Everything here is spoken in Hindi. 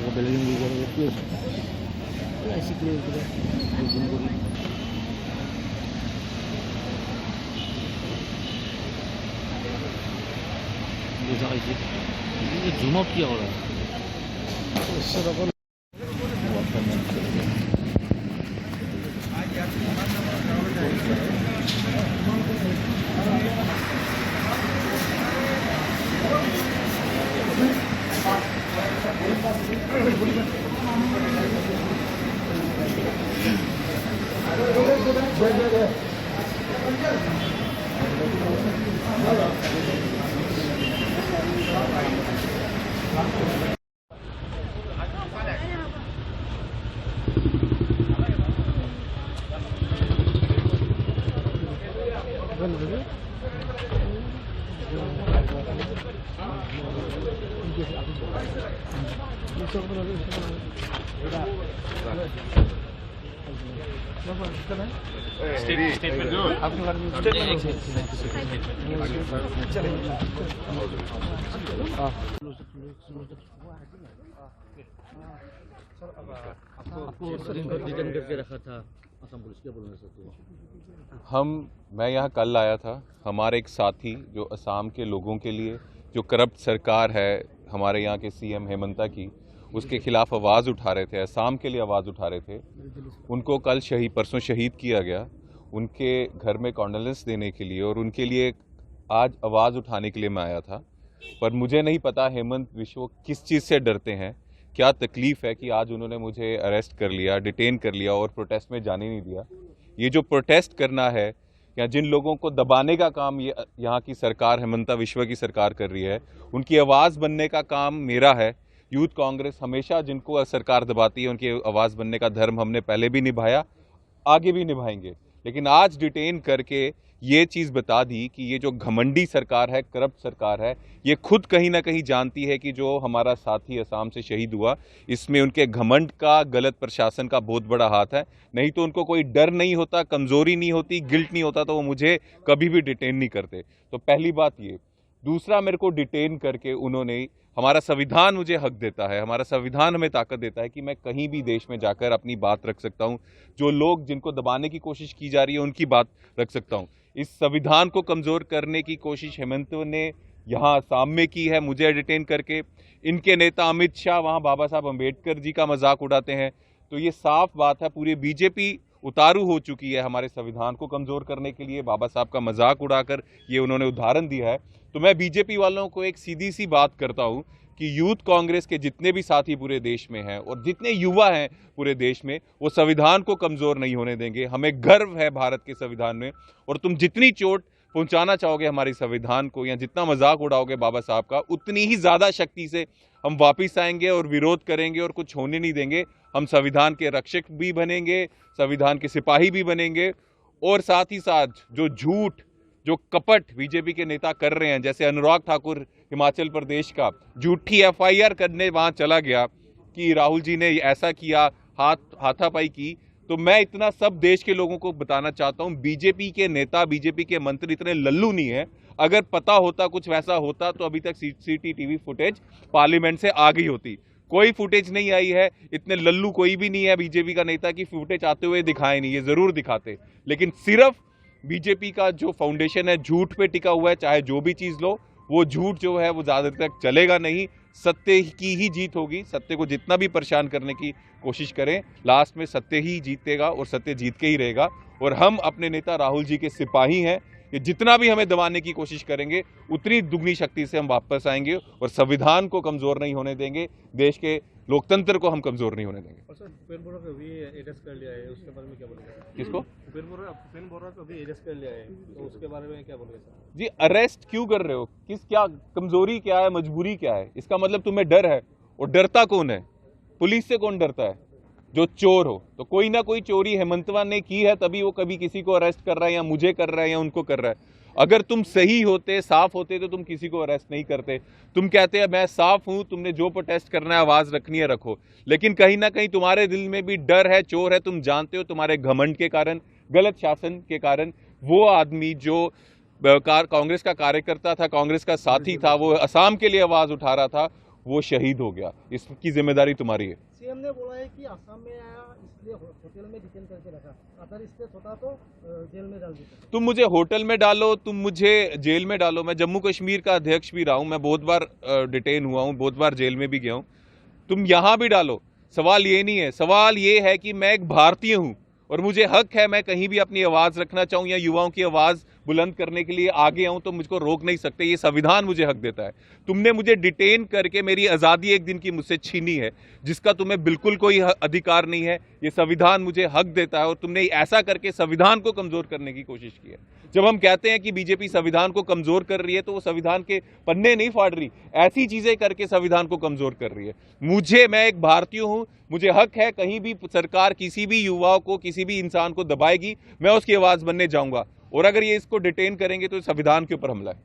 Magaling juga itu. Asik dia itu. Bumbu. ये जाए जी ये जूम आउट किया हो रहा है मैं यहाँ कल आया था। हमारे एक साथी जो असम के लोगों के लिए जो करप्ट सरकार है हमारे यहाँ के सीएम हेमंता की, उसके खिलाफ आवाज़ उठा रहे थे, असम के लिए आवाज़ उठा रहे थे। उनको कल परसों शहीद किया गया। उनके घर में कॉन्डोलेंस देने के लिए और उनके लिए आज आवाज़ उठाने के लिए मैं आया था। पर मुझे नहीं पता हेमंत विश्व किस चीज़ से डरते हैं, क्या तकलीफ़ है कि आज उन्होंने मुझे अरेस्ट कर लिया, डिटेन कर लिया और प्रोटेस्ट में जाने नहीं दिया। ये जो प्रोटेस्ट करना है या जिन लोगों को दबाने का काम ये यहाँ की सरकार, हेमंता विश्व की सरकार कर रही है, उनकी आवाज़ बनने का काम मेरा है। यूथ कांग्रेस हमेशा जिनको सरकार दबाती है उनकी आवाज़ बनने का धर्म हमने पहले भी निभाया, आगे भी निभाएंगे। लेकिन आज डिटेन करके ये चीज़ बता दी कि ये जो घमंडी सरकार है, करप्ट सरकार है, ये खुद कहीं ना कहीं जानती है कि जो हमारा साथी असम से शहीद हुआ, इसमें उनके घमंड का, गलत प्रशासन का बहुत बड़ा हाथ है। नहीं तो उनको कोई डर नहीं होता, कमज़ोरी नहीं होती, गिल्ट नहीं होता तो वो मुझे कभी भी डिटेन नहीं करते। तो पहली बात ये। दूसरा, मेरे को डिटेन करके उन्होंने, हमारा संविधान मुझे हक देता है, हमारा संविधान हमें ताकत देता है कि मैं कहीं भी देश में जाकर अपनी बात रख सकता हूं। जो लोग जिनको दबाने की कोशिश की जा रही है उनकी बात रख सकता हूं। इस संविधान को कमज़ोर करने की कोशिश हेमंत ने यहाँ असम में की है, मुझे डिटेन करके। इनके नेता अमित शाह वहाँ बाबा साहब अम्बेडकर जी का मजाक उड़ाते हैं। तो ये साफ बात है, पूरी बीजेपी उतारू हो चुकी है हमारे संविधान को कमज़ोर करने के लिए। बाबा साहब का मजाक उड़ाकर ये उन्होंने उदाहरण दिया है। तो मैं बीजेपी वालों को एक सीधी सी बात करता हूं कि यूथ कांग्रेस के जितने भी साथी पूरे देश में हैं और जितने युवा हैं पूरे देश में, वो संविधान को कमज़ोर नहीं होने देंगे। हमें गर्व है भारत के संविधान में, और तुम जितनी चोट पहुंचाना चाहोगे हमारे संविधान को या जितना मजाक उड़ाओगे बाबा साहब का, उतनी ही ज़्यादा शक्ति से हम वापिस आएंगे और विरोध करेंगे और कुछ होने नहीं देंगे। हम संविधान के रक्षक भी बनेंगे, संविधान के सिपाही भी बनेंगे। और साथ ही साथ जो झूठ, जो कपट बीजेपी के नेता कर रहे हैं, जैसे अनुराग ठाकुर हिमाचल प्रदेश का झूठी एफआईआर करने वहां चला गया कि राहुल जी ने ऐसा किया, हाथापाई की, तो मैं इतना सब देश के लोगों को बताना चाहता हूं, बीजेपी के नेता, बीजेपी के मंत्री इतने लल्लू नहीं है। अगर पता होता कुछ वैसा होता तो अभी तक सीसीटीवी फुटेज पार्लियामेंट से आ गई होती। कोई फुटेज नहीं आई है। इतने लल्लू कोई भी नहीं है बीजेपी का नेता कि फुटेज आते हुए दिखाए नहीं, ये जरूर दिखाते। लेकिन सिर्फ बीजेपी का जो फाउंडेशन है झूठ पे टिका हुआ है। चाहे जो भी चीज लो, वो झूठ जो है वो ज्यादा तक चलेगा नहीं। सत्य की ही जीत होगी। सत्य को जितना भी परेशान करने की कोशिश करें, लास्ट में सत्य ही जीतेगा और सत्य जीत के ही रहेगा। और हम अपने नेता राहुल जी के सिपाही हैं। कि जितना भी हमें दबाने की कोशिश करेंगे उतनी दुगनी शक्ति से हम वापस आएंगे और संविधान को कमजोर नहीं होने देंगे, देश के लोकतंत्र को हम कमजोर नहीं होने देंगे। और सर, भूपेन बोरा को भी अरेस्ट कर लिया है, उसके बारे में क्या बोलेंगे? किसको? भूपेन बोरा को भी अरेस्ट कर लिया है, तो उसके बारे में क्या बोलेंगे सर? जी, अरेस्ट क्यों कर रहे हो? क्या कमजोरी क्या है, मजबूरी क्या है? इसका मतलब तुम्हें डर है। और डरता कौन है? पुलिस से कौन डरता है? जो चोर हो। तो कोई ना कोई चोरी हेमंतवा ने की है, तभी वो कभी किसी को अरेस्ट कर रहा है, या मुझे कर रहा है, या उनको कर रहा है। अगर तुम सही होते, साफ होते, तो तुम किसी को अरेस्ट नहीं करते। तुम कहते हैं मैं साफ हूं, तुमने जो प्रोटेस्ट करना है, आवाज रखनी है रखो, लेकिन कहीं ना कहीं तुम्हारे दिल में भी डर है, चोर है। तुम जानते हो तुम्हारे घमंड के कारण, गलत शासन के कारण वो आदमी जो कांग्रेस का कार्यकर्ता था, कांग्रेस का साथी था, वो असम के लिए आवाज उठा रहा था, वो शहीद हो गया। इसकी जिम्मेदारी तुम्हारी है। सीएम ने बोला है कि असम में आया इसलिए होटल में डिटेन करके रखा, अगर इससे होता तो जेल में डाल देते। तुम मुझे होटल में डालो, तुम मुझे जेल में डालो। मैं जम्मू कश्मीर का अध्यक्ष भी रहा हूं, मैं बहुत बार डिटेन हुआ हूं, बहुत बार जेल में भी गया हूं। तुम यहां भी डालो, सवाल ये नहीं है। सवाल ये है कि मैं एक भारतीय हूं और मुझे हक है, मैं कहीं भी अपनी आवाज रखना चाहूं या युवाओं की आवाज बुलंद करने के लिए आगे आऊं, तो मुझको रोक नहीं सकते। ये संविधान मुझे हक देता है। तुमने मुझे डिटेन करके मेरी आजादी एक दिन की मुझसे छीनी है, जिसका तुम्हें बिल्कुल कोई अधिकार नहीं है। ये संविधान मुझे हक देता है और तुमने ऐसा करके संविधान को कमजोर करने की कोशिश की है। जब हम कहते हैं कि बीजेपी संविधान को कमजोर कर रही है, तो वो संविधान के पन्ने नहीं फाड़ रही, ऐसी चीजें करके संविधान को कमजोर कर रही है। मैं एक भारतीय हूं, मुझे हक है, कहीं भी सरकार किसी भी युवाओं को, किसी भी इंसान को दबाएगी, मैं उसकी आवाज बनने जाऊंगा। और अगर ये इसको डिटेन करेंगे तो संविधान के ऊपर हमला है।